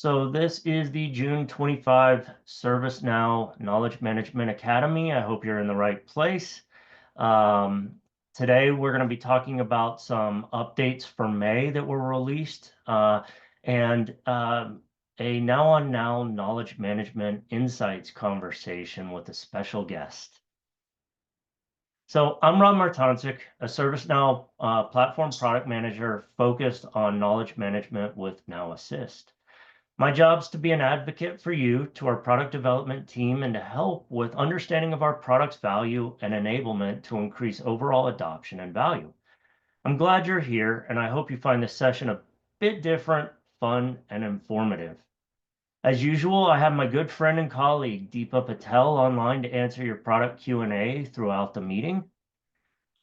So this is the June 25 ServiceNow Knowledge Management Academy. I hope you're in the right place. Today we're going to be talking about some updates for May that were released and a Now on Now Knowledge Management Insights conversation with a special guest. So I'm Rob Martonsik, a ServiceNow platform product manager focused on knowledge management with Now Assist. My job is to be an advocate for you, to our product development team, and to help with understanding of our product's value and enablement to increase overall adoption and value. I'm glad you're here, and I hope you find this session a bit different, fun, and informative. As usual, I have my good friend and colleague, Deepa Patel, online to answer your product Q&A throughout the meeting.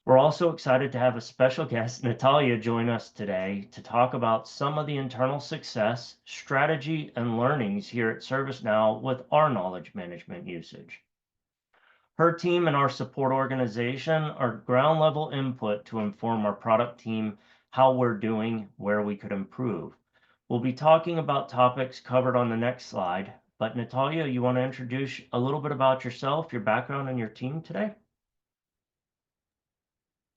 We're also excited to have a special guest, Natalia, join us today to talk about some of the internal success, strategy, and learnings here at ServiceNow with our knowledge management usage. Her team and our support organization are ground level input to inform our product team how we're doing, where we could improve. We'll be talking about topics covered on the next slide, but Natalia, you want to introduce a little bit about yourself, your background, and your team today?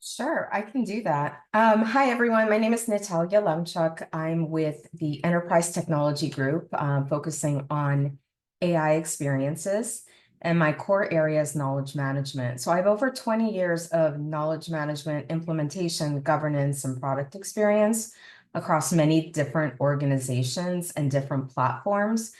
Sure, I can do that. Hi, everyone. My name is Natalia Lemchuk. I'm with the Enterprise Technology Group, focusing on AI experiences, and my core area is knowledge management. So I have over 20 years of knowledge management implementation, governance, and product experience across many different organizations and different platforms.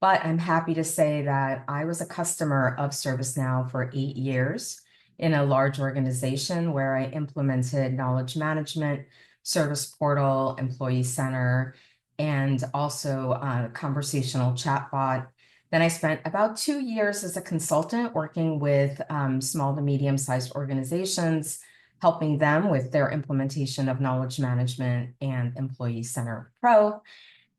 But I'm happy to say that I was a customer of ServiceNow for 8 years in a large organization where I implemented knowledge management, service portal, employee center, and also a conversational chatbot. Then I spent about 2 years as a consultant working with small to medium-sized organizations, helping them with their implementation of knowledge management and employee center pro.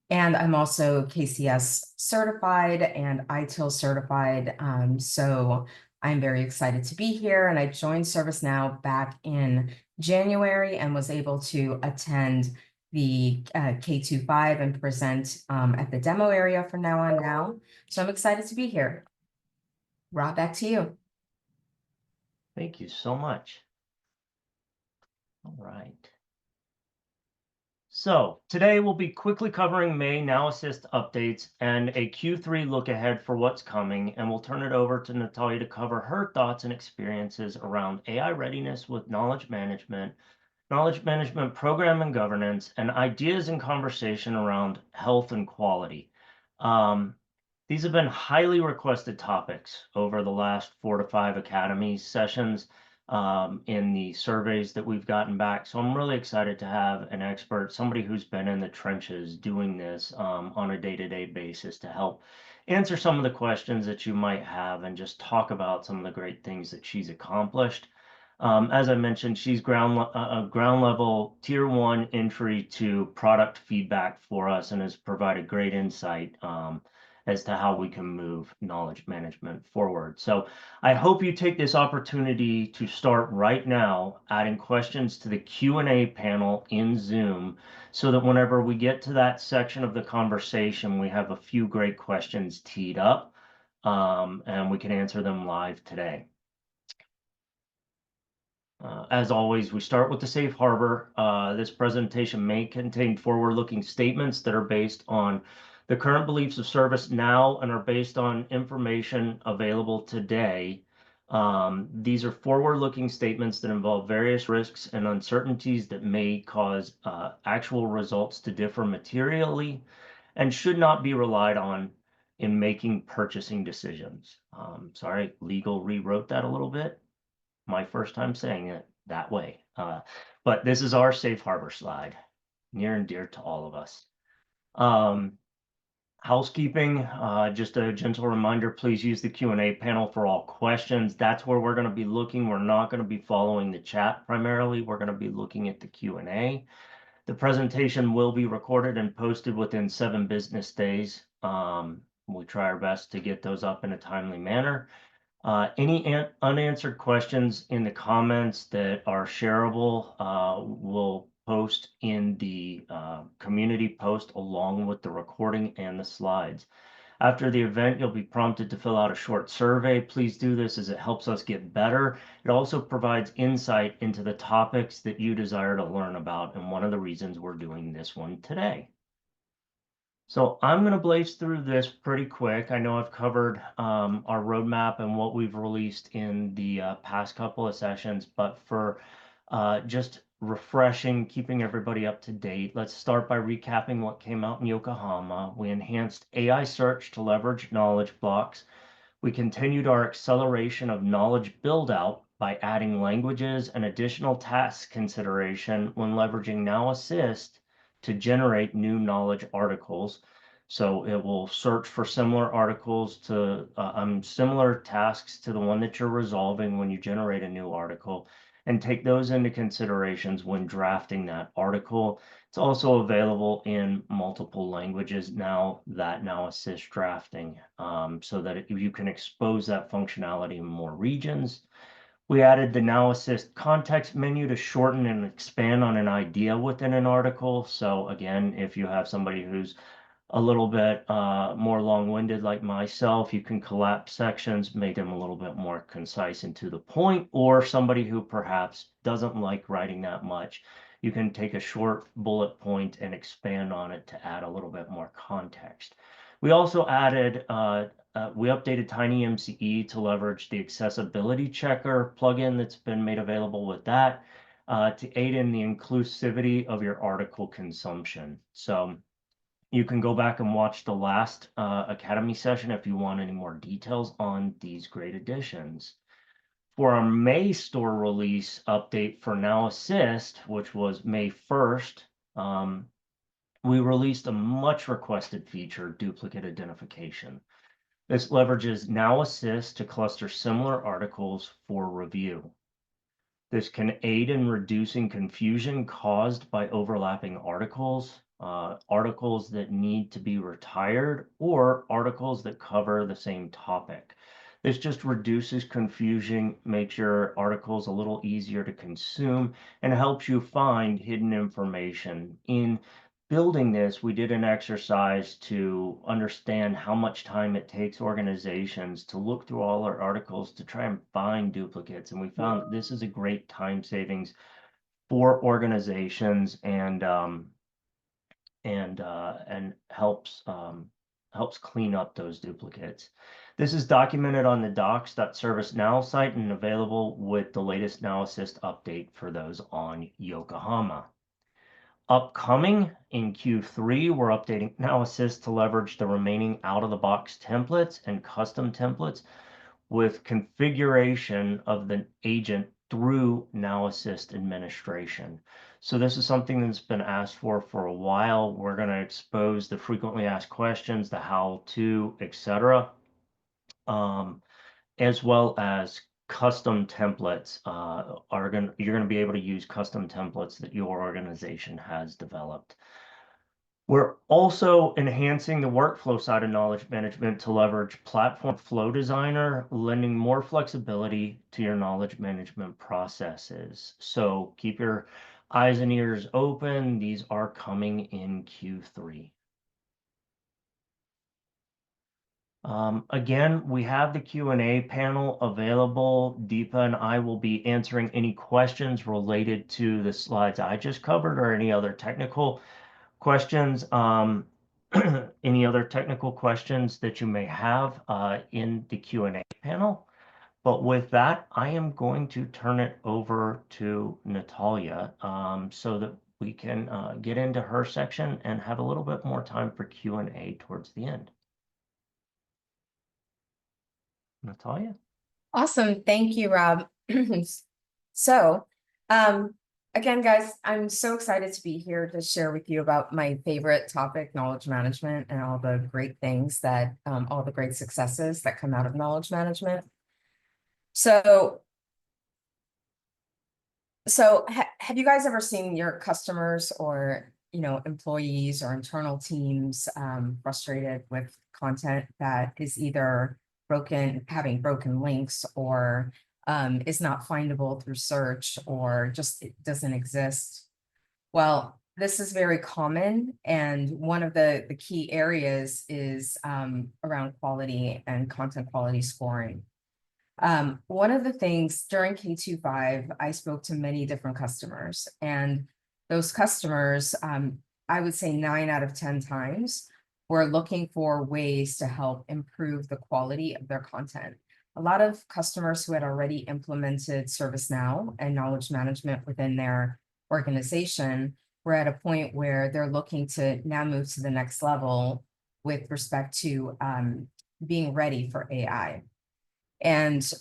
And I'm also KCS certified and ITIL certified. So I'm very excited to be here. And I joined ServiceNow back in January and was able to attend the K25 and present at the demo area for Now on Now. So I'm excited to be here. Rob, back to you. Thank you so much. All right. So today we'll be quickly covering May Now Assist updates and a Q3 look ahead for what's coming, and we'll turn it over to Natalia to cover her thoughts and experiences around AI readiness with knowledge management program and governance, and ideas and conversation around health and quality. These have been highly requested topics over the last 4 to 5 Academy sessions in the surveys that we've gotten back. So I'm really excited to have an expert, somebody who's been in the trenches doing this on a day-to-day basis to help answer some of the questions that you might have and just talk about some of the great things that she's accomplished. As I mentioned, she's ground level tier 1 entry to product feedback for us and has provided great insight as to how we can move knowledge management forward. So I hope you take this opportunity to start right now adding questions to the Q&A panel in Zoom so that whenever we get to that section of the conversation, we have a few great questions teed up and we can answer them live today. As always, we start with the safe harbor. This presentation may contain forward-looking statements that are based on the current beliefs of ServiceNow and are based on information available today. These are forward-looking statements that involve various risks and uncertainties that may cause actual results to differ materially and should not be relied on in making purchasing decisions. Sorry, legal rewrote that a little bit. My first time saying it that way. But this is our safe harbor slide, near and dear to all of us. Housekeeping, just a gentle reminder, please use the Q&A panel for all questions. That's where we're going to be looking. We're not going to be following the chat primarily. We're going to be looking at the Q&A. The presentation will be recorded and posted within 7 business days. We try our best to get those up in a timely manner. Any unanswered questions in the comments that are shareable will post in the community post along with the recording and the slides. After the event, you'll be prompted to fill out a short survey. Please do this as it helps us get better. It also provides insight into the topics that you desire to learn about, and one of the reasons we're doing this one today. So I'm going to blaze through this pretty quick. I know I've covered our roadmap and what we've released in the past couple of sessions, but for just refreshing, keeping everybody up to date, let's start by recapping what came out in Yokohama. We enhanced AI search to leverage knowledge blocks. We continued our acceleration of knowledge build-out by adding languages and additional task consideration when leveraging Now Assist to generate new knowledge articles. So it will search for similar articles to similar tasks to the one that you're resolving when you generate a new article, and take those into considerations when drafting that article. It's also available in multiple languages now, that Now Assist drafting, so that you can expose that functionality in more regions. We added the Now Assist context menu to shorten and expand on an idea within an article. So again, if you have somebody who's a little bit more long-winded like myself, you can collapse sections, make them a little bit more concise and to the point, or somebody who perhaps doesn't like writing that much, you can take a short bullet point and expand on it to add a little bit more context. We also added we updated TinyMCE to leverage the accessibility checker plugin that's been made available with that to aid in the inclusivity of your article consumption. So you can go back and watch the last Academy session if you want any more details on these great additions. For our May store release update for Now Assist, which was May 1st, we released a much requested feature, duplicate identification. This leverages Now Assist to cluster similar articles for review. This can aid in reducing confusion caused by overlapping articles, articles that need to be retired, or articles that cover the same topic. This just reduces confusion, makes your articles a little easier to consume, and helps you find hidden information. In building this, we did an exercise to understand how much time it takes organizations to look through all our articles to try and find duplicates. And we found that this is a great time savings for organizations and helps helps clean up those duplicates. This is documented on the docs.servicenow site and available with the latest Now Assist update for those on Yokohama. Upcoming in Q3, we're updating Now Assist to leverage the remaining out-of-the-box templates and custom templates with configuration of the agent through Now Assist administration. So this is something that's been asked for a while. We're going to expose the frequently asked questions, the how-to, etc., as well as custom templates. You're going to be able to use custom templates that your organization has developed. We're also enhancing the workflow side of knowledge management to leverage Platform Flow Designer, lending more flexibility to your knowledge management processes. So keep your eyes and ears open. These are coming in Q3. Again, we have the Q&A panel available. Deepa and I will be answering any questions related to the slides I just covered or any other technical questions. Any other technical questions that you may have in the Q&A panel. But with that, I am going to turn it over to Natalia so that we can get into her section and have a little bit more time for Q&A towards the end. Natalia? Awesome. Thank you, Rob. So, again, guys, I'm so excited to be here to share with you about my favorite topic, knowledge management, and all the great things that, all the great successes that come out of knowledge management. So have you guys ever seen your customers or, employees or internal teams frustrated with content that is either having broken links or is not findable through search or just it doesn't exist? Well, this is very common, and one of the key areas is around quality and content quality scoring. One of the things during K-5, I spoke to many different customers, and those customers, I would say 9 out of 10 times, were looking for ways to help improve the quality of their content. A lot of customers who had already implemented ServiceNow and knowledge management within their organization were at a point where they're looking to now move to the next level with respect to being ready for AI. And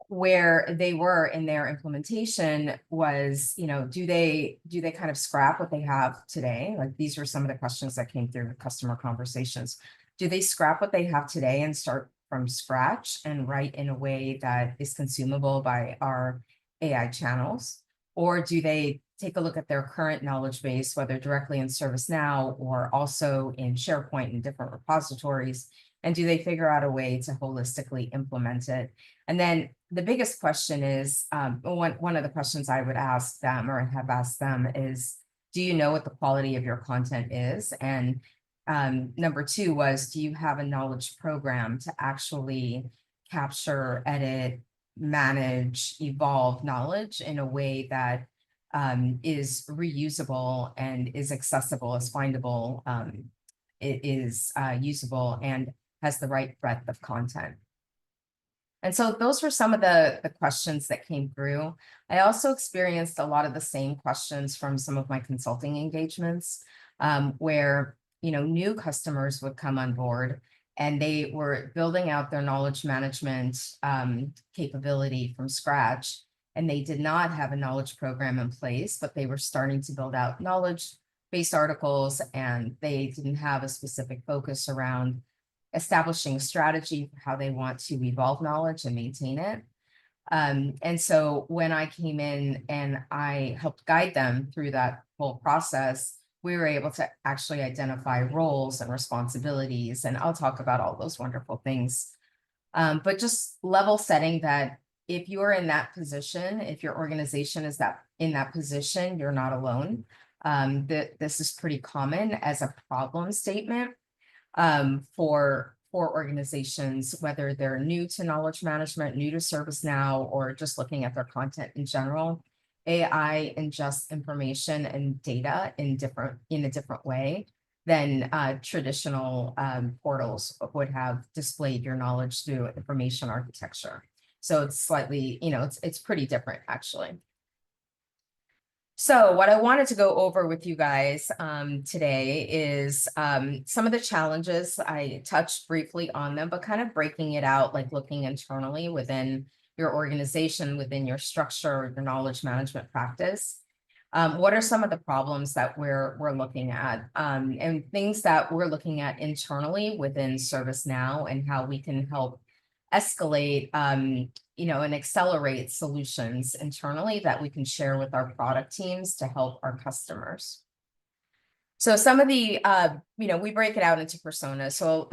where they were in their implementation was, do they kind of scrap what they have today? Like, these were some of the questions that came through customer conversations. Do they scrap what they have today and start from scratch and write in a way that is consumable by our AI channels? Or do they take a look at their current knowledge base, whether directly in ServiceNow or also in SharePoint and different repositories? And do they figure out a way to holistically implement it? And then the biggest question is, one of the questions I would ask them or have asked them is, do you know what the quality of your content is? And number two was, do you have a knowledge program to actually capture, edit, manage, evolve knowledge in a way that is reusable and is accessible, is findable, it is usable, and has the right breadth of content? And so those were some of the questions that came through. I also experienced a lot of the same questions from some of my consulting engagements, where new customers would come on board and they were building out their knowledge management capability from scratch. And they did not have a knowledge program in place, but they were starting to build out knowledge-based articles, and they didn't have a specific focus around establishing a strategy for how they want to evolve knowledge and maintain it. And so when I came in and I helped guide them through that whole process, we were able to actually identify roles and responsibilities. And I'll talk about all those wonderful things. But just level setting that if you're in that position, if your organization is in that position, you're not alone. This is pretty common as a problem statement for organizations, whether they're new to knowledge management, new to ServiceNow, or just looking at their content in general. AI ingests information and data in a different way than traditional portals would have displayed your knowledge through information architecture. So it's slightly, it's pretty different, actually. So what I wanted to go over with you guys today is some of the challenges. I touched briefly on them, but kind of breaking it out, like looking internally within your organization, within your structure, your knowledge management practice. What are some of the problems that we're looking at, and things that we're looking at internally within ServiceNow, and how we can help escalate and accelerate solutions internally that we can share with our product teams to help our customers. So some of the, we break it out into personas. So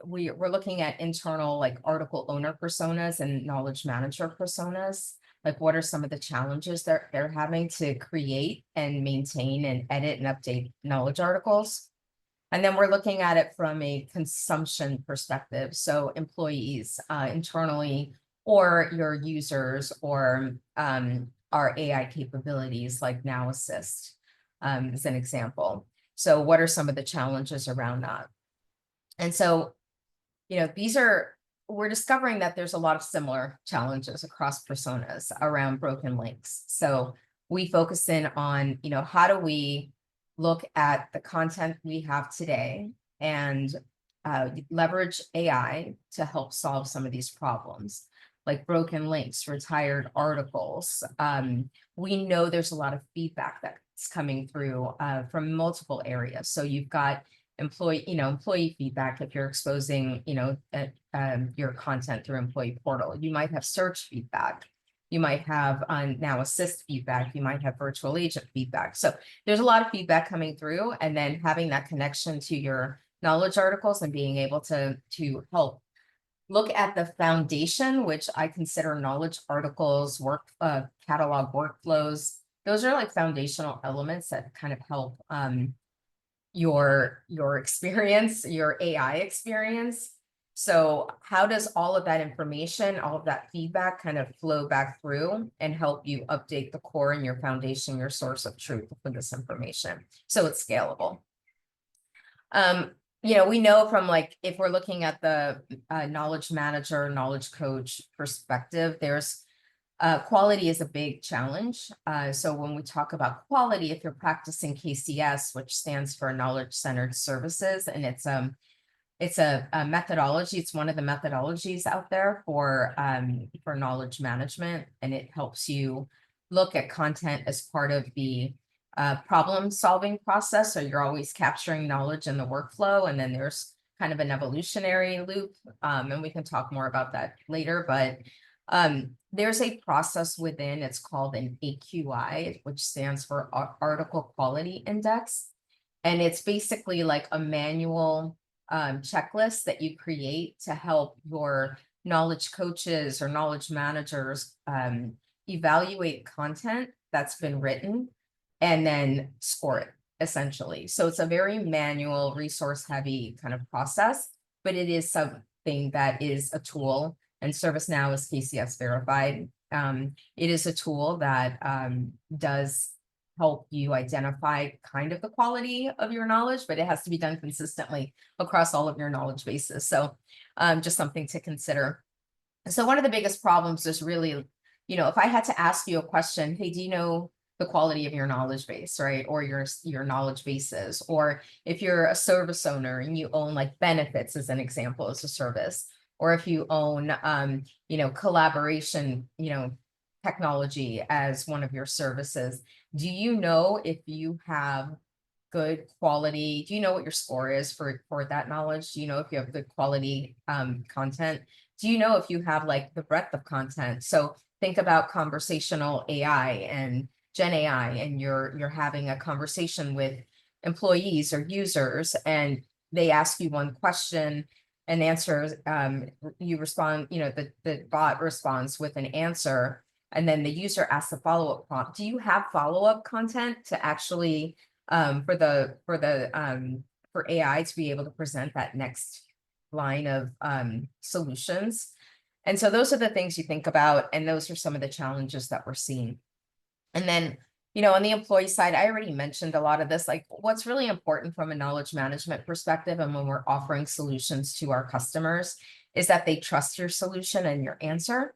we're looking at internal, like article owner personas and knowledge manager personas. Like, what are some of the challenges they're having to create and maintain and edit and update knowledge articles? And then we're looking at it from a consumption perspective. So employees internally, or your users, or our AI capabilities like Now Assist as an example. So what are some of the challenges around that? And so, we're discovering that there's a lot of similar challenges across personas around broken links. So we focus in on, how do we look at the content we have today and leverage AI to help solve some of these problems, like broken links, retired articles. We know there's a lot of feedback that's coming through from multiple areas. So you've got employee feedback if you're exposing, your content through employee portal. You might have search feedback. You might have Now Assist feedback. You might have virtual agent feedback. So there's a lot of feedback coming through, and then having that connection to your knowledge articles and being able to help look at the foundation, which I consider knowledge articles, catalog workflows, those are like foundational elements that kind of help your experience, your AI experience. So how does all of that information, all of that feedback kind of flow back through and help you update the core and your foundation, your source of truth for this information, so it's scalable? We know from, like, if we're looking at the knowledge manager, knowledge coach perspective, there's quality is a big challenge. So when we talk about quality, if you're practicing KCS, which stands for Knowledge Centered Services, and it's a methodology. It's one of the methodologies out there for knowledge management, and it helps you look at content as part of the problem solving process. So you're always capturing knowledge in the workflow, and then there's kind of an evolutionary loop, and we can talk more about that later. But there's a process within, it's called an AQI, which stands for Article Quality Index. And it's basically like a manual checklist that you create to help your knowledge coaches or knowledge managers evaluate content that's been written and then score it, essentially. So it's a very manual, resource heavy kind of process, but it is something that is a tool, and ServiceNow is KCS verified. It is a tool that does help you identify kind of the quality of your knowledge, but it has to be done consistently across all of your knowledge bases. So just something to consider. So one of the biggest problems is really, if I had to ask you a question, hey, do you know the quality of your knowledge base, right? Or your knowledge bases, or if you're a service owner and you own like benefits as an example, as a service, or if you own, collaboration, technology as one of your services, do you know if you have good quality? Do you know what your score is for that knowledge? Do you know if you have good quality content? Do you know if you have like the breadth of content? So think about conversational AI and Gen AI, and you're having a conversation with employees or users, and they ask you one question and answer, you respond, the bot responds with an answer, and then the user asks a follow-up prompt. Do you have follow-up content to actually for AI to be able to present that next line of solutions? And so those are the things you think about, and those are some of the challenges that we're seeing. And then, on the employee side, I already mentioned a lot of this, like what's really important from a knowledge management perspective, and when we're offering solutions to our customers, is that they trust your solution and your answer.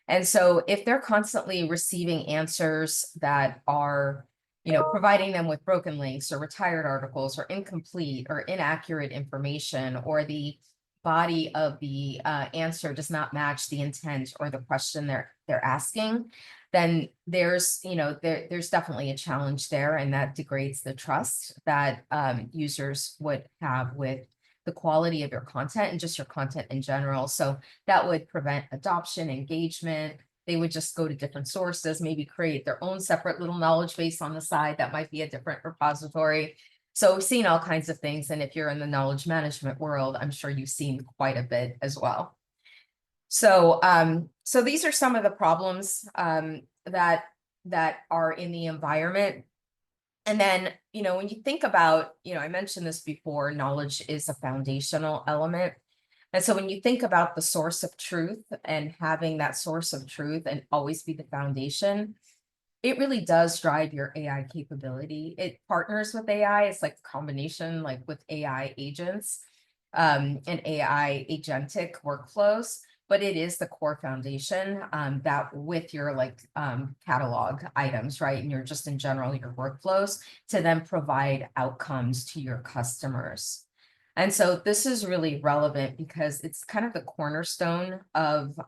And so if they're constantly receiving answers that are, providing them with broken links or retired articles or incomplete or inaccurate information, or the body of the answer does not match the intent or the question they're asking, then there's definitely a challenge there, and that degrades the trust that users would have with the quality of your content and just your content in general. So that would prevent adoption, engagement. They would just go to different sources, maybe create their own separate little knowledge base on the side that might be a different repository. So we've seen all kinds of things, and if you're in the knowledge management world, I'm sure you've seen quite a bit as well. So so these are some of the problems that are in the environment. And then, when you think about, I mentioned this before, knowledge is a foundational element. And so when you think about the source of truth and having that source of truth and always be the foundation, it really does drive your AI capability. It partners with AI. It's like a combination, like with AI agents and AI agentic workflows, but it is the core foundation that with your catalog items, right? And you're just in general, your workflows to then provide outcomes to your customers. And so this is really relevant because it's kind of the cornerstone of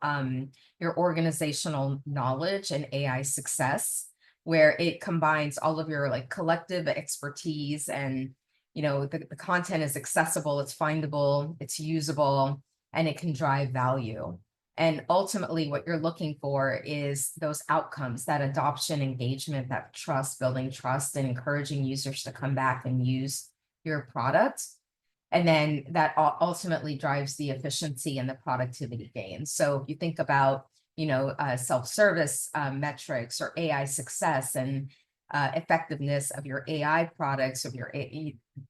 your organizational knowledge and AI success, where it combines all of your collective expertise, and the content is accessible, it's findable, it's usable, and it can drive value. And ultimately what you're looking for is those outcomes, that adoption, engagement, that trust, building trust and encouraging users to come back and use your product. And then that ultimately drives the efficiency and the productivity gains. So if you think about, self-service metrics or AI success, and effectiveness of your AI products, of your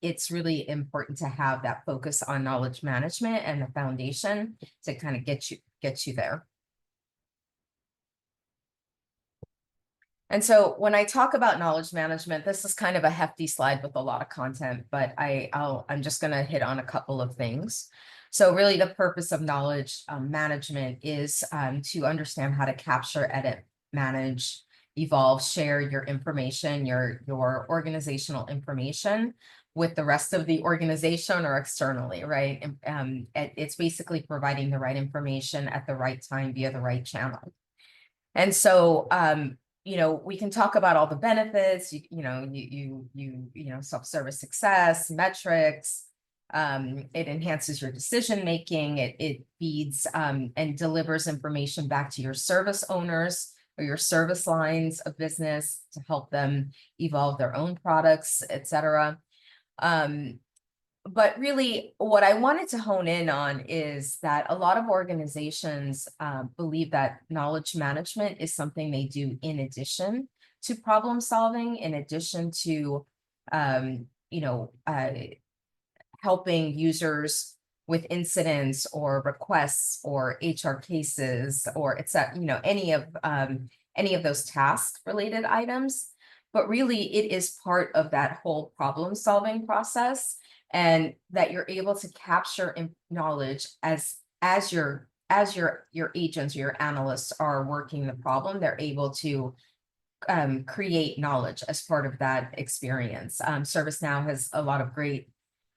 it's really important to have that focus on knowledge management and the foundation to kind of get you there. And so when I talk about knowledge management, this is kind of a hefty slide with a lot of content, but I'm just going to hit on a couple of things. So really the purpose of knowledge management is to understand how to capture, edit, manage, evolve, share your information, your organizational information with the rest of the organization or externally, right? It's basically providing the right information at the right time via the right channel. And so, we can talk about all the benefits, self-service success, metrics. It enhances your decision making. It feeds and delivers information back to your service owners or your service lines of business to help them evolve their own products, etc. But really, what I wanted to hone in on is that a lot of organizations believe that knowledge management is something they do in addition to problem solving, in addition to, helping users with incidents or requests or HR cases or any of those task related items. But really, it is part of that whole problem solving process, and that you're able to capture knowledge as your agents or your analysts are working the problem. They're able to create knowledge as part of that experience. ServiceNow has a lot of great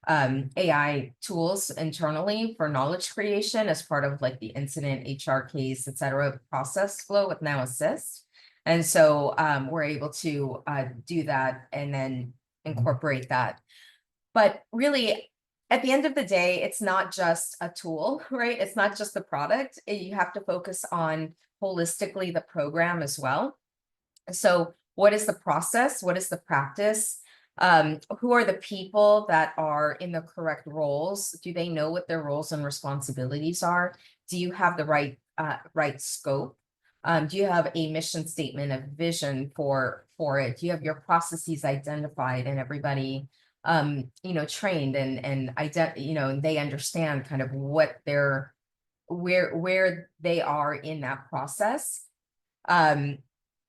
AI tools internally for knowledge creation as part of like the incident, HR case, etc. process flow with Now Assist. And so we're able to do that and then incorporate that. But really, at the end of the day, it's not just a tool, right? It's not just the product. You have to focus on holistically the program as well. So what is the process? What is the practice? Who are the people that are in the correct roles? Do they know what their roles and responsibilities are? Do you have the right scope? Do you have a mission statement, a vision for it? Do you have your processes identified and everybody trained and they understand kind of what they're where they are in that process?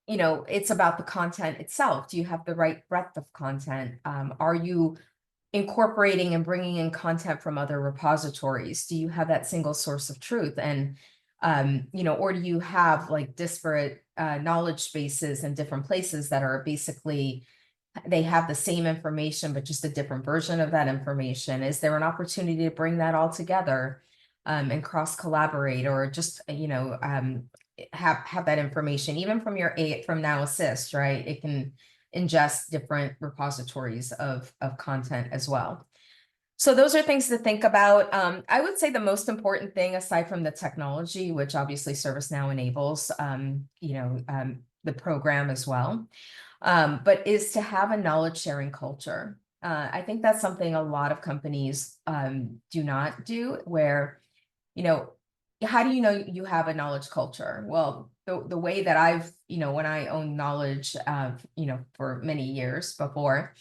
It's about the content itself. Do you have the right breadth of content? Are you incorporating and bringing in content from other repositories? Do you have that single source of truth? And, or do you have like disparate knowledge bases in different places that are basically, they have the same information, but just a different version of that information? Is there an opportunity to bring that all together and cross collaborate, or just, have that information even from Now Assist, right? It can ingest different repositories of content as well. So those are things to think about. I would say the most important thing, aside from the technology, which obviously ServiceNow enables, the program as well, but is to have a knowledge sharing culture. I think that's something a lot of companies do not do, where, how do you know you have a knowledge culture? Well, the way that I've, when I owned knowledge, for many years before,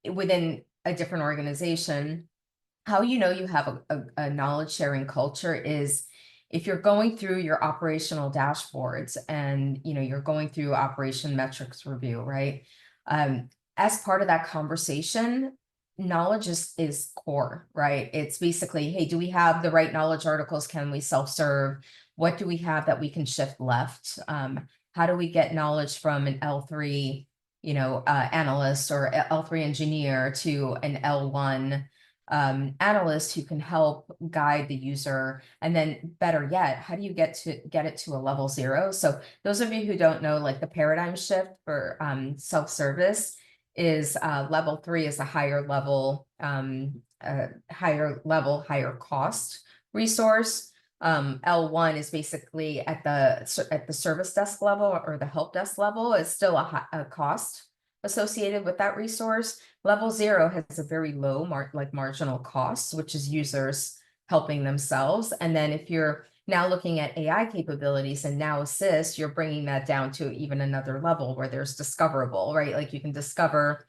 within a different organization, how you have a knowledge sharing culture is if you're going through your operational dashboards and, you're going through operation metrics review, right? As part of that conversation, knowledge is core, right? It's basically, hey, do we have the right knowledge articles? Can we self-serve? What do we have that we can shift left? How do we get knowledge from an L3, analyst or L3 engineer to an L1 analyst who can help guide the user? And then better yet, how do you get it to a level 0? So those of you who don't know, like the paradigm shift for self-service is level 3 is a higher level, higher cost resource. L1 is basically at the service desk level or the help desk level. Is still a cost associated with that resource. Level 0 has a very low marginal cost, which is users helping themselves. And then if you're Now looking at AI capabilities and Now Assist, you're bringing that down to even another level where there's discoverable, right? Like you can discover,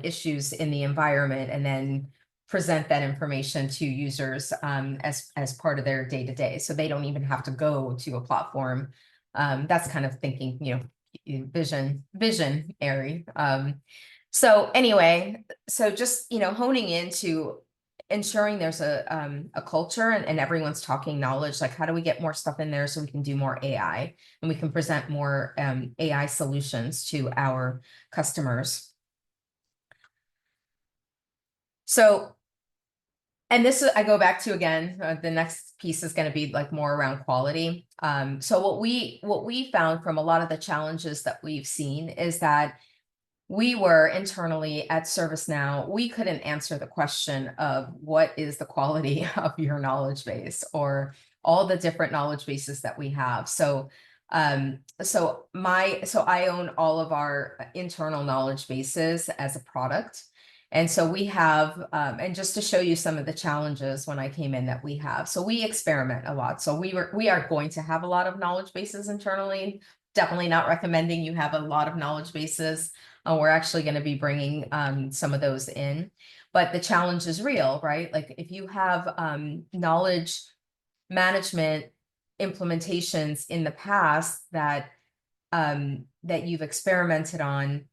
issues in the environment and then present that information to users as part of their day to day. So they don't even have to go to a platform. That's kind of thinking, visionary. So anyway, so just honing into ensuring there's a culture and everyone's talking knowledge, like how do we get more stuff in there so we can do more AI and we can present more AI solutions to our customers. So, and this I go back to again, the next piece is going to be like more around quality. So what we found from a lot of the challenges that we've seen is that we were internally at ServiceNow, we couldn't answer the question of what is the quality of your knowledge base or all the different knowledge bases that we have. So I own all of our internal knowledge bases as a product. And so we have, and just to show you some of the challenges when I came in that we have, so we experiment a lot. So we are going to have a lot of knowledge bases internally. Definitely not recommending you have a lot of knowledge bases. We're actually going to be bringing some of those in, but the challenge is real, right? Like if you have knowledge management implementations in the past that you've experimented on,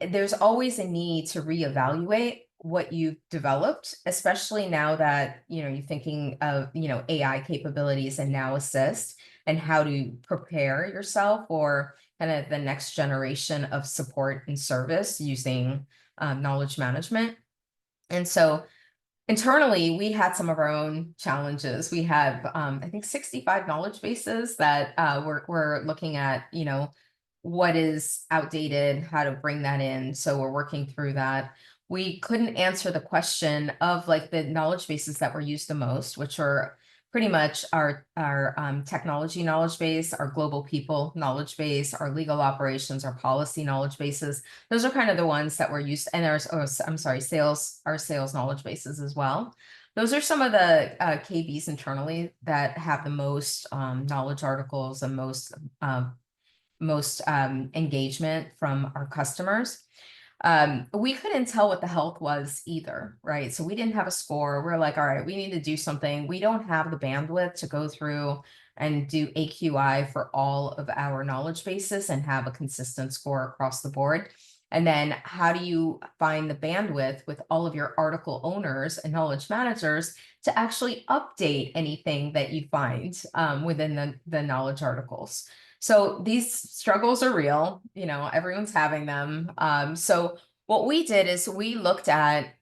there's always a need to reevaluate what you've developed, especially now that you're thinking of AI capabilities and Now Assist and how to prepare yourself for kind of the next generation of support and service using knowledge management. And so internally, we had some of our own challenges. We have, I think, 65 knowledge bases that we're looking at, what is outdated, how to bring that in. So we're working through that. We couldn't answer the question of like the knowledge bases that were used the most, which are pretty much our technology knowledge base, our global people knowledge base, our legal operations, our policy knowledge bases. Those are kind of the ones that were used, and there's, I'm sorry, our sales knowledge bases as well. Those are some of the KBs internally that have the most knowledge articles and most engagement from our customers. We couldn't tell what the health was either, right? So we didn't have a score. We're like, all right, we need to do something. We don't have the bandwidth to go through and do AQI for all of our knowledge bases and have a consistent score across the board. And then how do you find the bandwidth with all of your article owners and knowledge managers to actually update anything that you find within the knowledge articles? So these struggles are real, everyone's having them. So what we did is we looked at,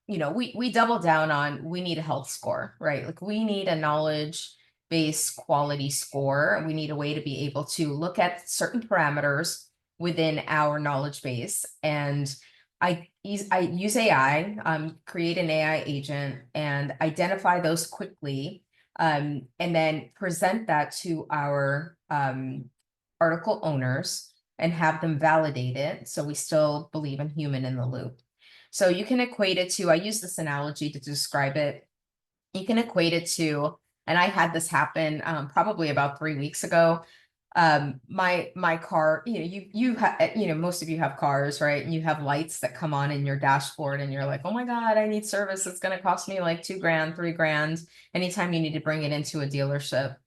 we doubled down on, we need a health score, right? Like we need a knowledge-based quality score. We need a way to be able to look at certain parameters within our knowledge base. And I use AI, create an AI agent and identify those quickly, and then present that to our article owners and have them validate it. So we still believe in human in the loop. So you can equate it to, I use this analogy to describe it. You can equate it to, and I had this happen probably about 3 weeks ago. My car, most of you have cars, right? And you have lights that come on in your dashboard and you're like, oh my God, I need service. It's going to cost me like $2,000, $3,000 anytime you need to bring it into a dealership.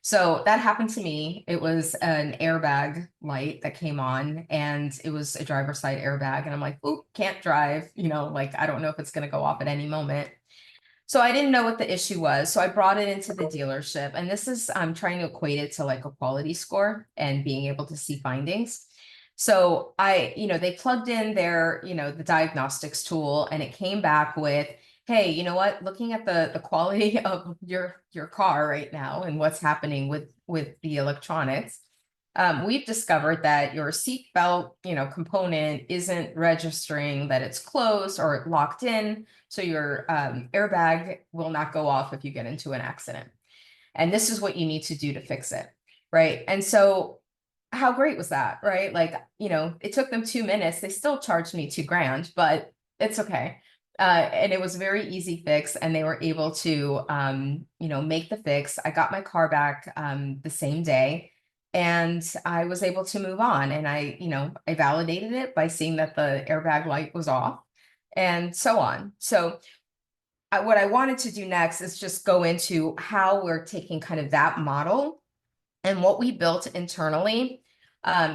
So that happened to me. It was an airbag light that came on and it was a driver's side airbag. And I'm like, oh, can't drive, like, I don't know if it's going to go off at any moment. So I didn't know what the issue was. So I brought it into the dealership, and this is, I'm trying to equate it to like a quality score and being able to see findings. So they plugged in their, the diagnostics tool and it came back with, hey, you know what, looking at the quality of your car right now and what's happening with the electronics, we've discovered that your seatbelt, component isn't registering that it's closed or locked in. So your airbag will not go off if you get into an accident. And this is what you need to do to fix it. Right. And so how great was that? Right. Like, it took them 2 minutes. They still charged me $2,000, but it's okay. And it was a very easy fix, and they were able to, make the fix. I got my car back the same day, and I was able to move on. And I validated it by seeing that the airbag light was off, and so on. So what I wanted to do next is just go into how we're taking kind of that model and what we built internally.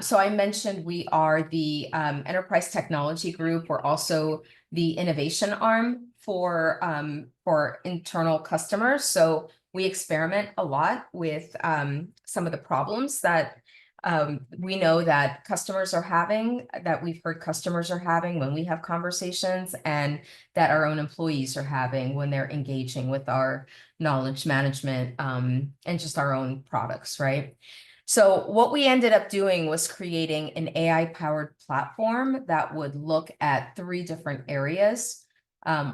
So I mentioned we are the enterprise technology group. We're also the innovation arm for internal customers. So we experiment a lot with some of the problems that we know that customers are having, that we've heard customers are having when we have conversations, and that our own employees are having when they're engaging with our knowledge management and just our own products, right? So what we ended up doing was creating an AI-powered platform that would look at three different areas.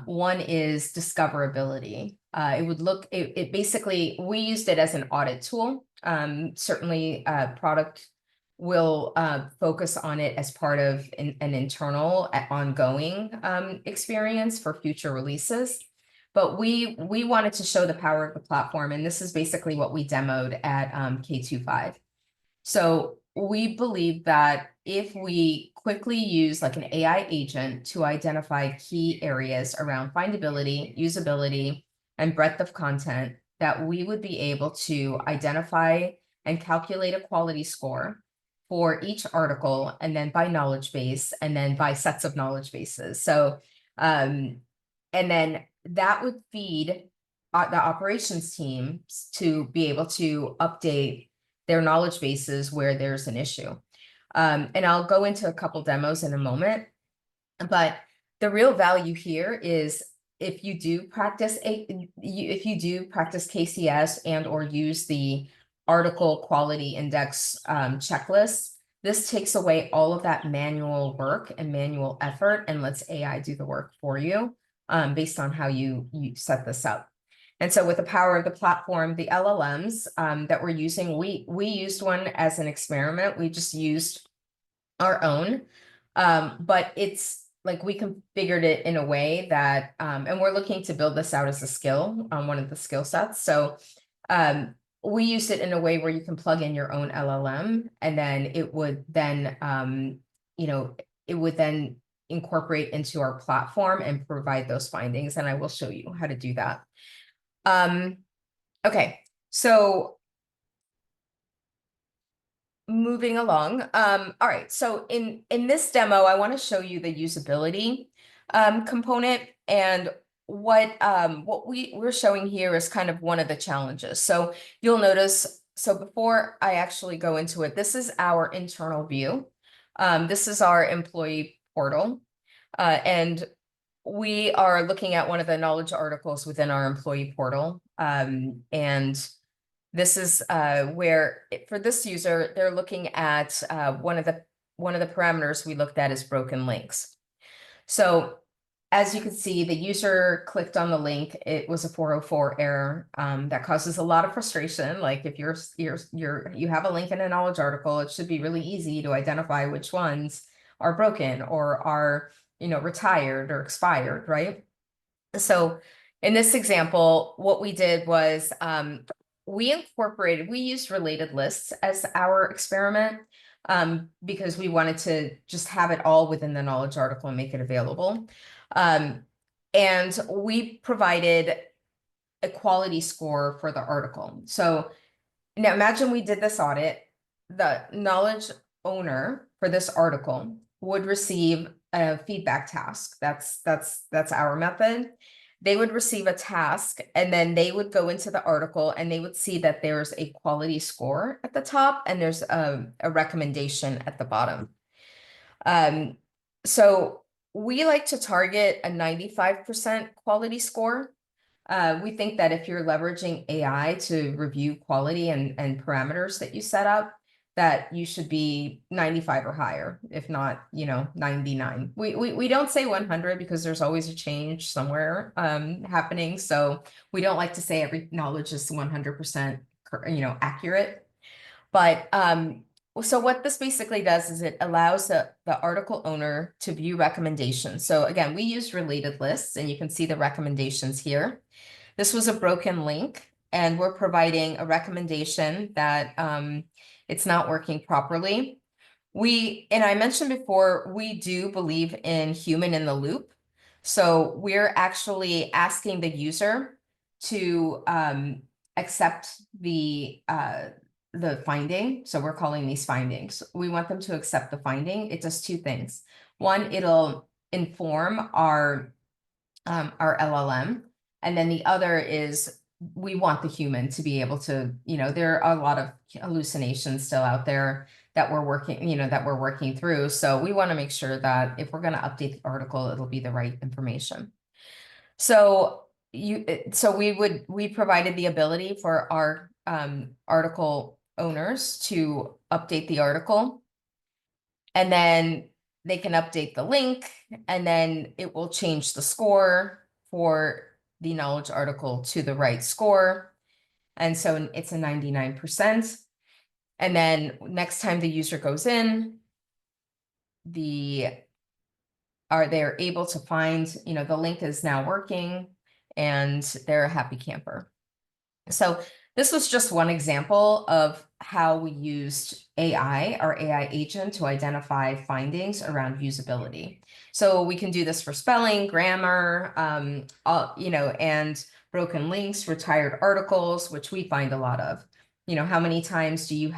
One is discoverability. It basically, we used it as an audit tool. Certainly, product will focus on it as part of an internal ongoing experience for future releases. But we wanted to show the power of the platform, and this is basically what we demoed at K25. So we believe that if we quickly use like an AI agent to identify key areas around findability, usability, and breadth of content, that we would be able to identify and calculate a quality score for each article, and then by knowledge base, and then by sets of knowledge bases. So, and then that would feed the operations teams to be able to update their knowledge bases where there's an issue. And I'll go into a couple demos in a moment, but the real value here is if you do practice KCS and or use the article quality index checklist, this takes away all of that manual work and manual effort and lets AI do the work for you based on how you set this up. And so with the power of the platform, the LLMs that we're using, we used one as an experiment. We just used our own, but it's like we configured it in a way that, and we're looking to build this out as a skill on one of the skill sets. So we used it in a way where you can plug in your own LLM, and then it would then, it would then incorporate into our platform and provide those findings. And I will show you how to do that. Okay, so moving along. All right, so in this demo, I want to show you the usability component, and what we're showing here is kind of one of the challenges. So you'll notice, so before I actually go into it, this is our internal view. This is our employee portal, and we are looking at one of the knowledge articles within our employee portal. And this is where for this user, they're looking at one of the parameters we looked at is broken links. So as you can see, the user clicked on the link. It was a 404 error that causes a lot of frustration. Like if you have a link in a knowledge article, it should be really easy to identify which ones are broken or are retired or expired, right? So in this example, what we did was we used related lists as our experiment because we wanted to just have it all within the knowledge article and make it available. And we provided a quality score for the article. So now imagine we did this audit. The knowledge owner for this article would receive a feedback task. That's our method. They would receive a task, and then they would go into the article and they would see that there's a quality score at the top and there's a recommendation at the bottom. So we like to target a 95% quality score. We think that if you're leveraging AI to review quality and parameters that you set up, that you should be 95 or higher, if not, 99. We don't say 100 because there's always a change somewhere happening. So we don't like to say every knowledge is 100%, accurate. But So what this basically does is it allows the article owner to view recommendations. So again, we use related lists, and you can see the recommendations here. This was a broken link, and we're providing a recommendation that it's not working properly. And I mentioned before, we do believe in human in the loop. So we're actually asking the user to accept the finding. So we're calling these findings. We want them to accept the finding. It does two things. One, it'll inform our LLM. And then the other is we want the human to be able to, there are a lot of hallucinations still out there that we're working through. So we want to make sure that if we're going to update the article, it'll be the right information. So we provided the ability for our article owners to update the article, and then they can update the link, and then it will change the score for the knowledge article to the right score. And so it's a 99%. And then next time the user goes in, they're able to find, the link is now working, and they're a happy camper. So this was just one example of how we used our AI agent, to identify findings around usability. So we can do this for spelling, grammar, and broken links, retired articles, which we find a lot of. How many times do you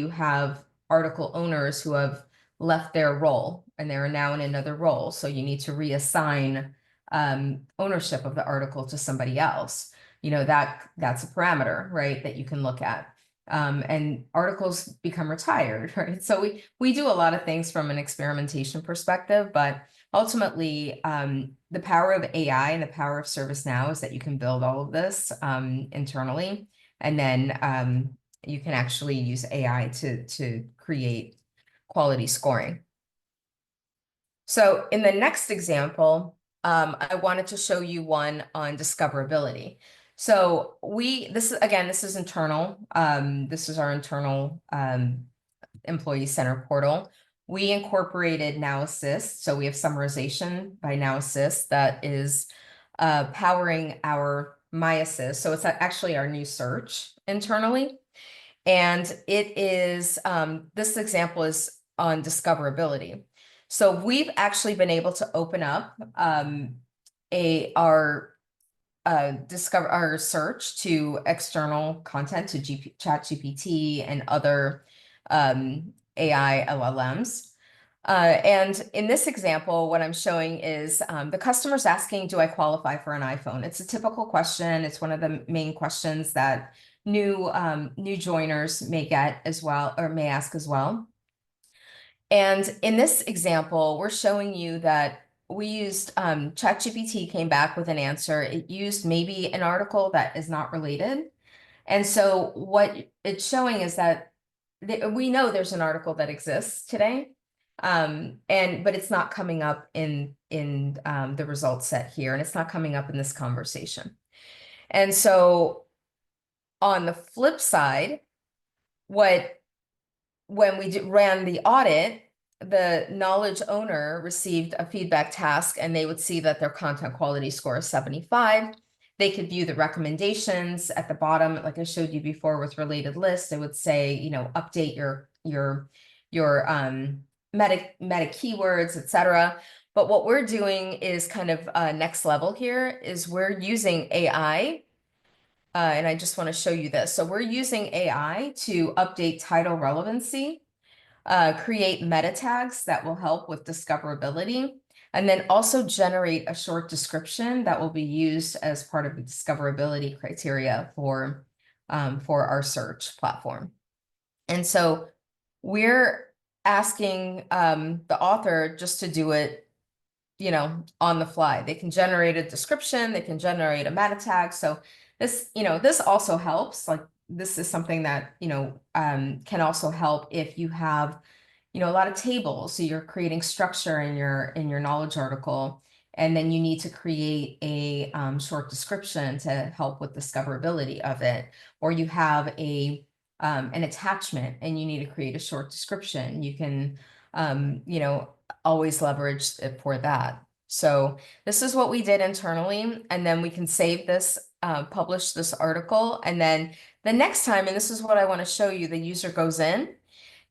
have article owners who have left their role and they're now in another role? So you need to reassign ownership of the article to somebody else. That's a parameter, right, that you can look at. And articles become retired, right? So we do a lot of things from an experimentation perspective, but ultimately, the power of AI and the power of ServiceNow is that you can build all of this internally, and then you can actually use AI to create quality scoring. So in the next example, I wanted to show you one on discoverability. So this is internal. This is our internal employee center portal. We incorporated Now Assist. So we have summarization by Now Assist that is powering our My Assist. So it's actually our new search internally. And it is, this example is on discoverability. So we've actually been able to open up our search to external content, to ChatGPT and other AI LLMs. And in this example, what I'm showing is the customer's asking, do I qualify for an iPhone? It's a typical question. It's one of the main questions that new joiners may get as well, or may ask as well. And in this example, we're showing you that we used ChatGPT came back with an answer. It used maybe an article that is not related. And so what it's showing is that we know there's an article that exists today, but it's not coming up in the results set here, and it's not coming up in this conversation. And so on the flip side, when we ran the audit, the knowledge owner received a feedback task, and they would see that their content quality score is 75. They could view the recommendations at the bottom, like I showed you before with related lists. It would say, update your meta keywords, etc. But what we're doing is kind of next level here, is we're using AI. And I just want to show you this. So we're using AI to update title relevancy, create meta tags that will help with discoverability, and then also generate a short description that will be used as part of the discoverability criteria for our search platform. And so we're asking the author just to do it, on the fly. They can generate a description, they can generate a meta tag. So this also helps. Like, this is something that, can also help if you have, a lot of tables. So you're creating structure in your knowledge article, and then you need to create a short description to help with discoverability of it. Or you have a an attachment and you need to create a short description, you can, always leverage it for that. So this is what we did internally, and then we can save this, publish this article, and then the next time, and this is what I want to show you, the user goes in.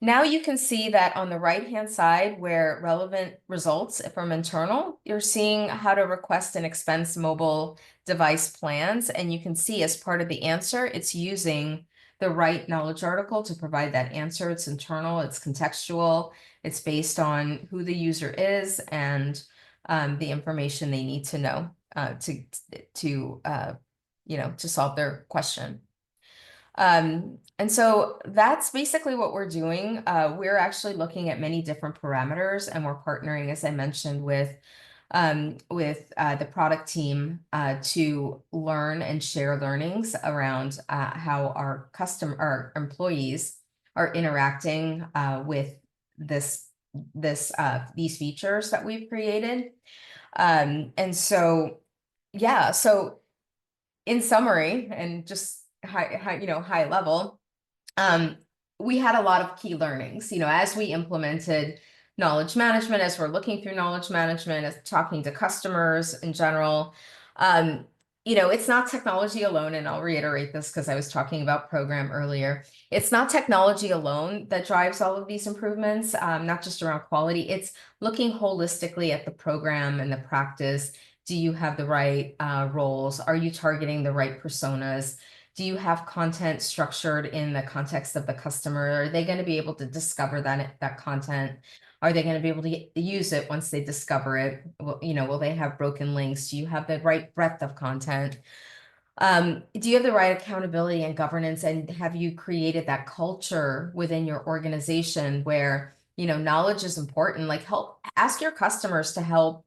Now you can see that on the right-hand side where relevant results from internal, you're seeing how to request and expense mobile device plans. And you can see as part of the answer, it's using the right knowledge article to provide that answer. It's internal, it's contextual, it's based on who the user is and the information they need to know to solve their question. And so that's basically what we're doing. We're actually looking at many different parameters, and we're partnering, as I mentioned, with the product team to learn and share learnings around how our employees are interacting with these features that we've created. And so, yeah, so in summary, and just high level, um, we had a lot of key learnings, as we implemented knowledge management, as we're looking through knowledge management, as talking to customers in general. It's not technology alone, and I'll reiterate this because I was talking about program earlier. It's not technology alone that drives all of these improvements, not just around quality. It's looking holistically at the program and the practice. Do you have the right roles? Are you targeting the right personas? Do you have content structured in the context of the customer? Are they going to be able to discover that content? Are they going to be able to use it once they discover it? Will they have broken links? Do you have the right breadth of content? Do you have the right accountability and governance? And have you created that culture within your organization where, knowledge is important? Like, ask your customers to help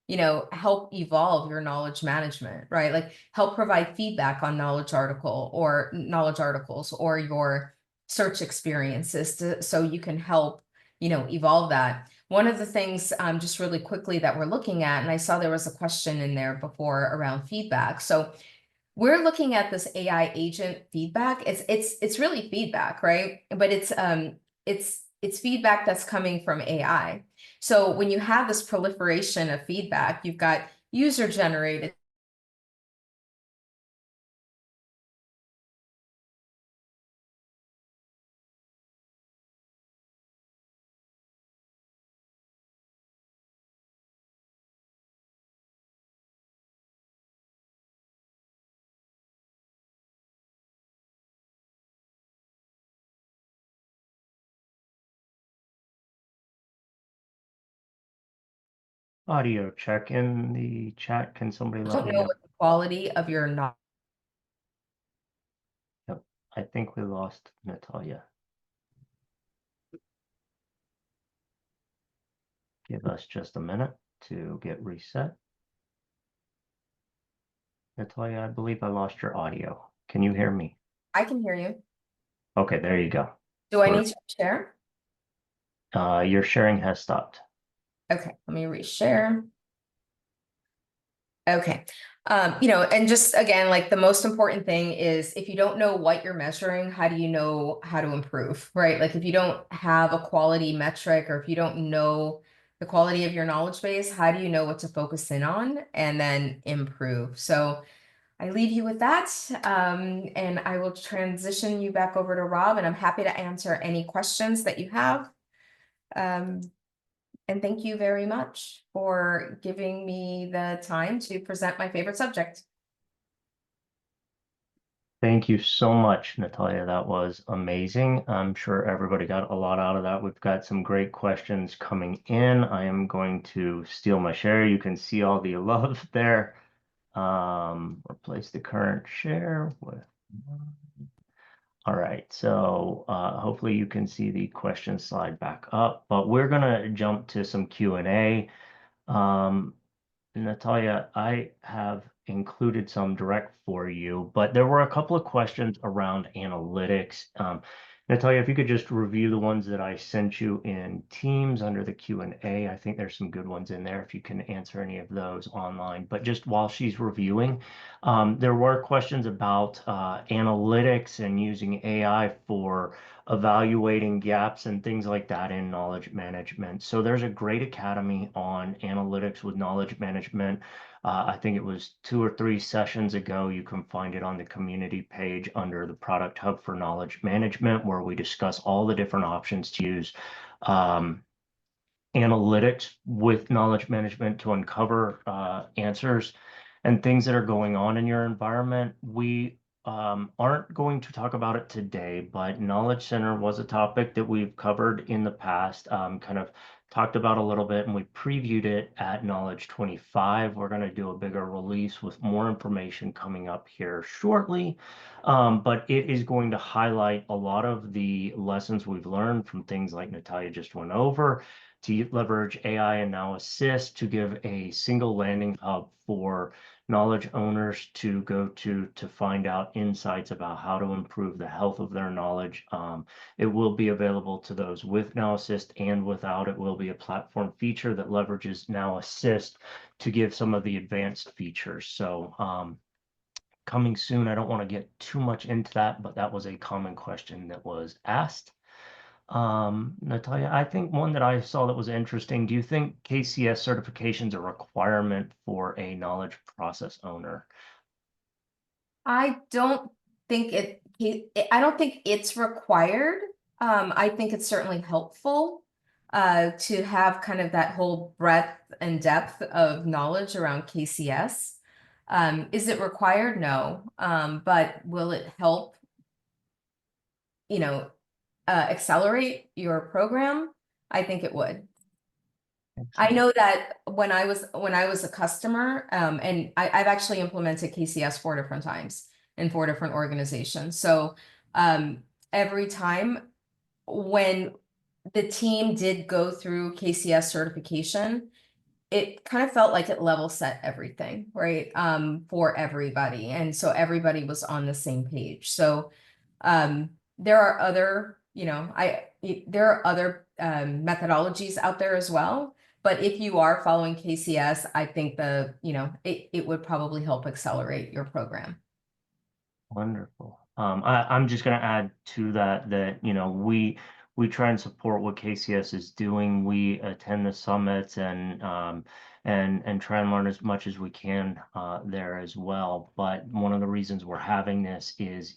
evolve your knowledge management, right? Like help provide feedback on knowledge articles or your search experiences so you can help, evolve that. One of the things, just really quickly that we're looking at, and I saw there was a question in there before around feedback. So we're looking at this AI agent feedback. It's really feedback, right? But it's feedback that's coming from AI. So when you have this proliferation of feedback, you've got user generated. Audio check in the chat. Can somebody I let don't me know know? what the quality of your knowledge. Yep. I think we lost Natalia. Give us just a minute to get reset. Natalia, I believe I lost your audio. Can you hear me? I can hear you. Okay, there you go. Do I need to share? Your sharing has stopped. Okay, let me reshare. Okay. And just again, like the most important thing is if you don't know what you're measuring, how do you know how to improve, right? Like if you don't have a quality metric or if you don't know the quality of your knowledge base, how do you know what to focus in on and then improve? So I leave you with that, and I will transition you back over to Rob, and I'm happy to answer any questions that you have. Um, and thank you very much for giving me the time to present my favorite subject. Thank you so much, Natalia. That was amazing. I'm sure everybody got a lot out of that. We've got some great questions coming in. I am going to steal my share. You can see all the love there. Replace the current share with. All right, so hopefully you can see the question slide back up, but we're gonna jump to some Q&A. Natalia, I have included some direct for you, but there were a couple of questions around analytics. Natalia, if you could just review the ones that I sent you in Teams under the Q&A. I think there's some good ones in there if you can answer any of those online. But just while she's reviewing, there were questions about analytics and using AI for evaluating gaps and things like that in knowledge management. So there's a great academy on analytics with knowledge management. I think it was 2 or 3 sessions ago. You can find it on the community page under the Product Hub for Knowledge Management, where we discuss all the different options to use um, analytics with knowledge management to uncover answers and things that are going on in your environment. We aren't going to talk about it today, but Knowledge Center was a topic that we've covered in the past, kind of talked about a little bit, and we previewed it at Knowledge 25. We're going to do a bigger release with more information coming up here shortly. But it is going to highlight a lot of the lessons we've learned from things like Natalia just went over, to leverage AI and Now Assist to give a single landing hub for knowledge owners to go to find out insights about how to improve the health of their knowledge. It will be available to those with Now Assist and without. It will be a platform feature that leverages Now Assist to give some of the advanced features. So coming soon, I don't want to get too much into that, but that was a common question that was asked. Natalia, I think one that I saw that was interesting. Do you think KCS certification is a requirement for a knowledge process owner? I don't think I don't think it's required. I think it's certainly helpful to have kind of that whole breadth and depth of knowledge around KCS. Is it required? No. But will it help, you know, accelerate your program? I think it would. I Excellent. know that when I was a customer, and I've actually implemented KCS 4 different times in 4 different organizations. So every time when the team did go through KCS certification, it kind of felt like it level set everything, right? For everybody. And so everybody was on the same page. So there are other, there are other methodologies out there as well. But if you are following KCS, I think it would probably help accelerate your program. Wonderful. I'm just going to add to that we try and support what KCS is doing. We attend the summits and try and learn as much as we can there as well. But one of the reasons we're having this is,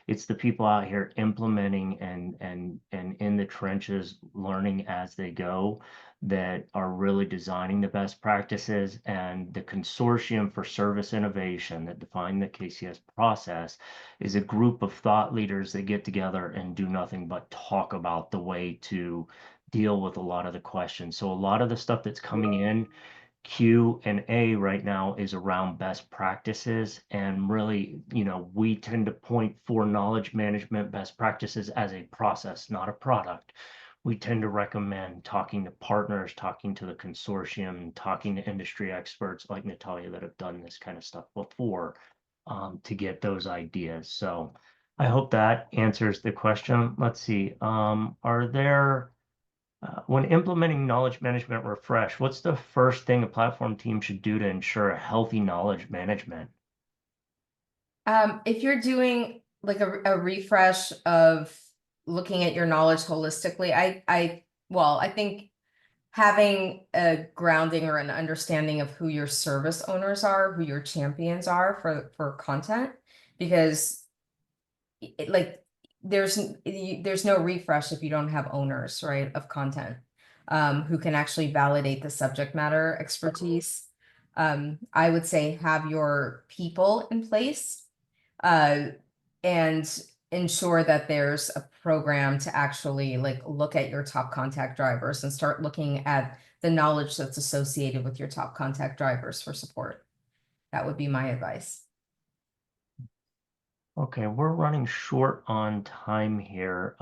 it's the people out here implementing and in the trenches learning as they go that are really designing the best practices, and the Consortium for Service Innovation that define the KCS process is a group of thought leaders that get together and do nothing but talk about the way to deal with a lot of the questions. So a lot of the stuff that's coming in Q&A right now is around best practices, and really, we tend to point for knowledge management best practices as a process, not a product. We tend to recommend talking to partners, talking to the consortium, talking to industry experts like Natalia that have done this kind of stuff before, to get those ideas. So I hope that answers the question. Let's see. When implementing knowledge management refresh, what's the first thing a platform team should do to ensure a healthy knowledge management? If you're doing like a refresh of looking at your knowledge holistically, I think having a grounding or an understanding of who your service owners are, who your champions are for content, because like there's no refresh if you don't have owners, right, of content, who can actually validate the subject matter expertise. I would say have your people in place, uh, and ensure that there's a program to actually like look at your top contact drivers and start looking at the knowledge that's associated with your top contact drivers for support. That would be my advice. Okay, we're running short on time here.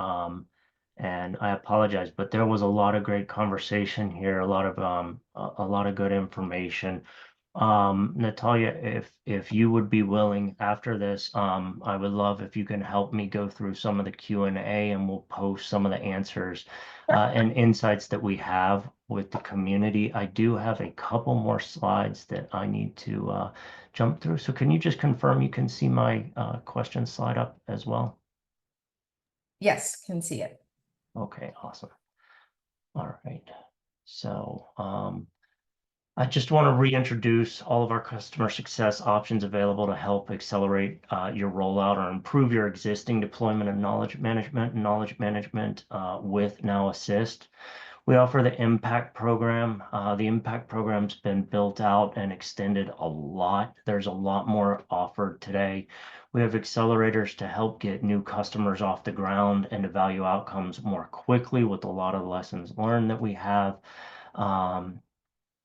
And I apologize, but there was a lot of great conversation here, a lot of good information. Natalia, if you would be willing after this, I would love if you can help me go through some of the Q&A and we'll post some of the answers and insights that we have with the community. I do have a couple more slides that I need to jump through. So can you just confirm you can see my question slide up as well? Yes, can see it. Okay, awesome. All right. So, I just want to reintroduce all of our customer success options available to help accelerate your rollout or improve your existing deployment of knowledge management with Now Assist. We offer the Impact Program. The Impact Program's been built out and extended a lot. There's a lot more offered today. We have accelerators to help get new customers off the ground and to value outcomes more quickly with a lot of lessons learned that we have. Um,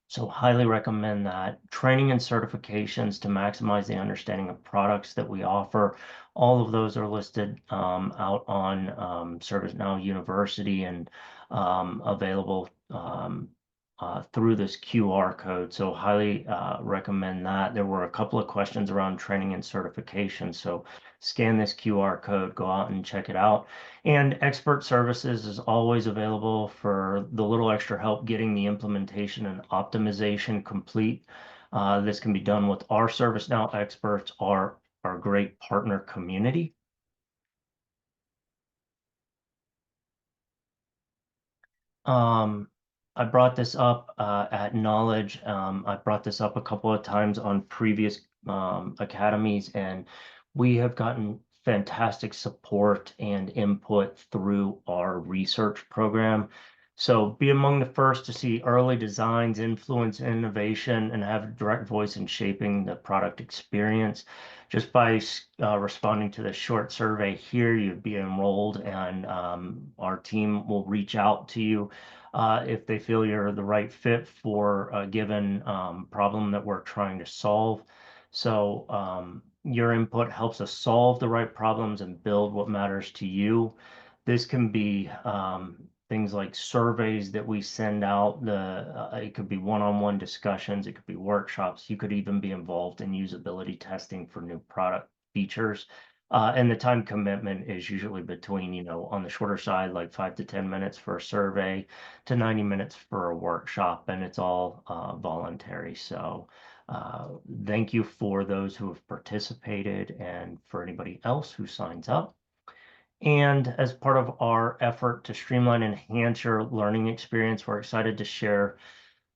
so highly recommend that. Training and certifications to maximize the understanding of products that we offer. All of those are listed out on ServiceNow University and available through this QR code. So highly recommend that. There were a couple of questions around training and certification. So scan this QR code, go out and check it out. And expert services is always available for the little extra help getting the implementation and optimization complete. This can be done with our ServiceNow experts, our great partner community. Um, I brought this up at Knowledge. I brought this up a couple of times on previous academies, and we have gotten fantastic support and input through our research program. So be among the first to see early designs influence innovation and have a direct voice in shaping the product experience. Just by responding to the short survey here, you'd be enrolled, and our team will reach out to you if they feel you're the right fit for a given problem that we're trying to solve. So your input helps us solve the right problems and build what matters to you. This can be things like surveys that we send out. It could be one-on-one discussions. It could be workshops. You could even be involved in usability testing for new product features. And the time commitment is usually between, on the shorter side, like 5 to 10 minutes for a survey to 90 minutes for a workshop, and it's all voluntary. So thank you for those who have participated and for anybody else who signs up. And as part of our effort to streamline and enhance your learning experience, we're excited to share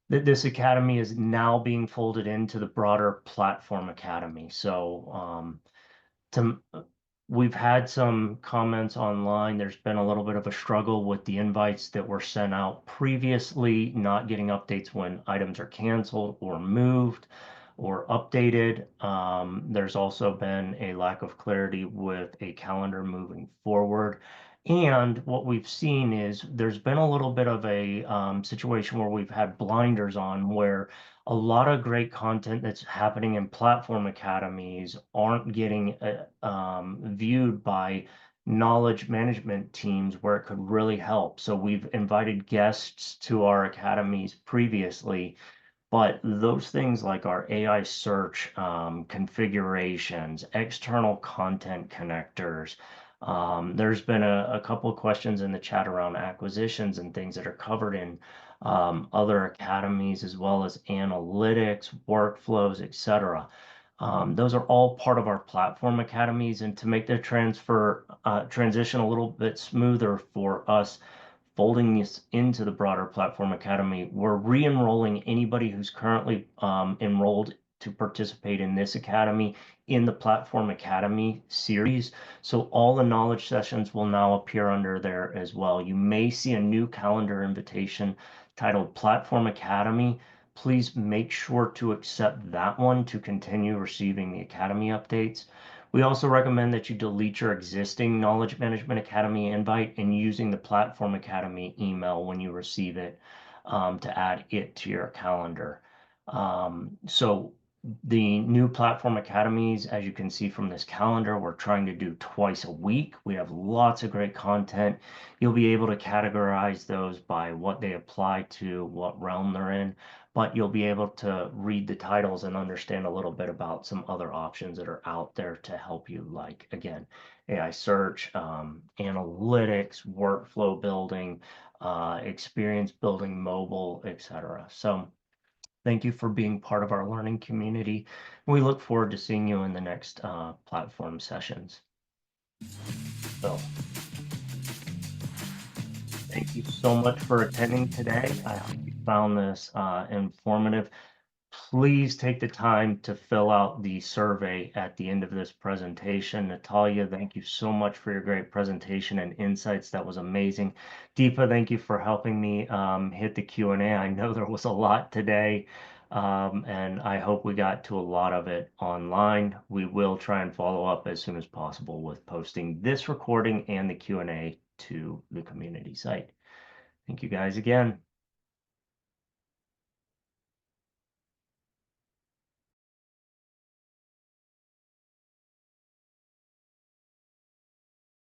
that this academy is now being folded into the broader platform academy. So to we've had some comments online. There's been a little bit of a struggle with the invites that were sent out previously, not getting updates when items are canceled or moved or updated. There's also been a lack of clarity with a calendar moving forward. And what we've seen is there's been a little bit of a situation where we've had blinders on where a lot of great content that's happening in platform academies aren't getting viewed by knowledge management teams where it could really help. So we've invited guests to our academies previously, but those things like our AI search configurations, external content connectors, there's been a couple of questions in the chat around acquisitions and things that are covered in other academies, as well as analytics, workflows, etc. Those are all part of our platform academies, and to make the transition a little bit smoother for us, folding this into the broader platform academy, we're re-enrolling anybody who's currently enrolled to participate in this academy in the platform academy series. So all the knowledge sessions will now appear under there as well. You may see a new calendar invitation titled Platform Academy. Please make sure to accept that one to continue receiving the academy updates. We also recommend that you delete your existing Knowledge Management Academy invite and using the Platform Academy email when you receive it to add it to your calendar. So The new platform academies, as you can see from this calendar, we're trying to do twice a week. We have lots of great content. You'll be able to categorize those by what they apply to, what realm they're in, but you'll be able to read the titles and understand a little bit about some other options that are out there to help you, like, again, AI search, analytics, workflow building, experience building mobile, etc. So thank you for being part of our learning community. We look forward to seeing you in the next platform sessions. So thank you so much for attending today. I hope you found this informative. Please take the time to fill out the survey at the end of this presentation. Natalia, thank you so much for your great presentation and insights. That was amazing. Deepa, thank you for helping me hit the Q&A. I know there was a lot today, and I hope we got to a lot of it online. We will try and follow up as soon as possible with posting this recording and the Q&A to the community site. Thank you guys again.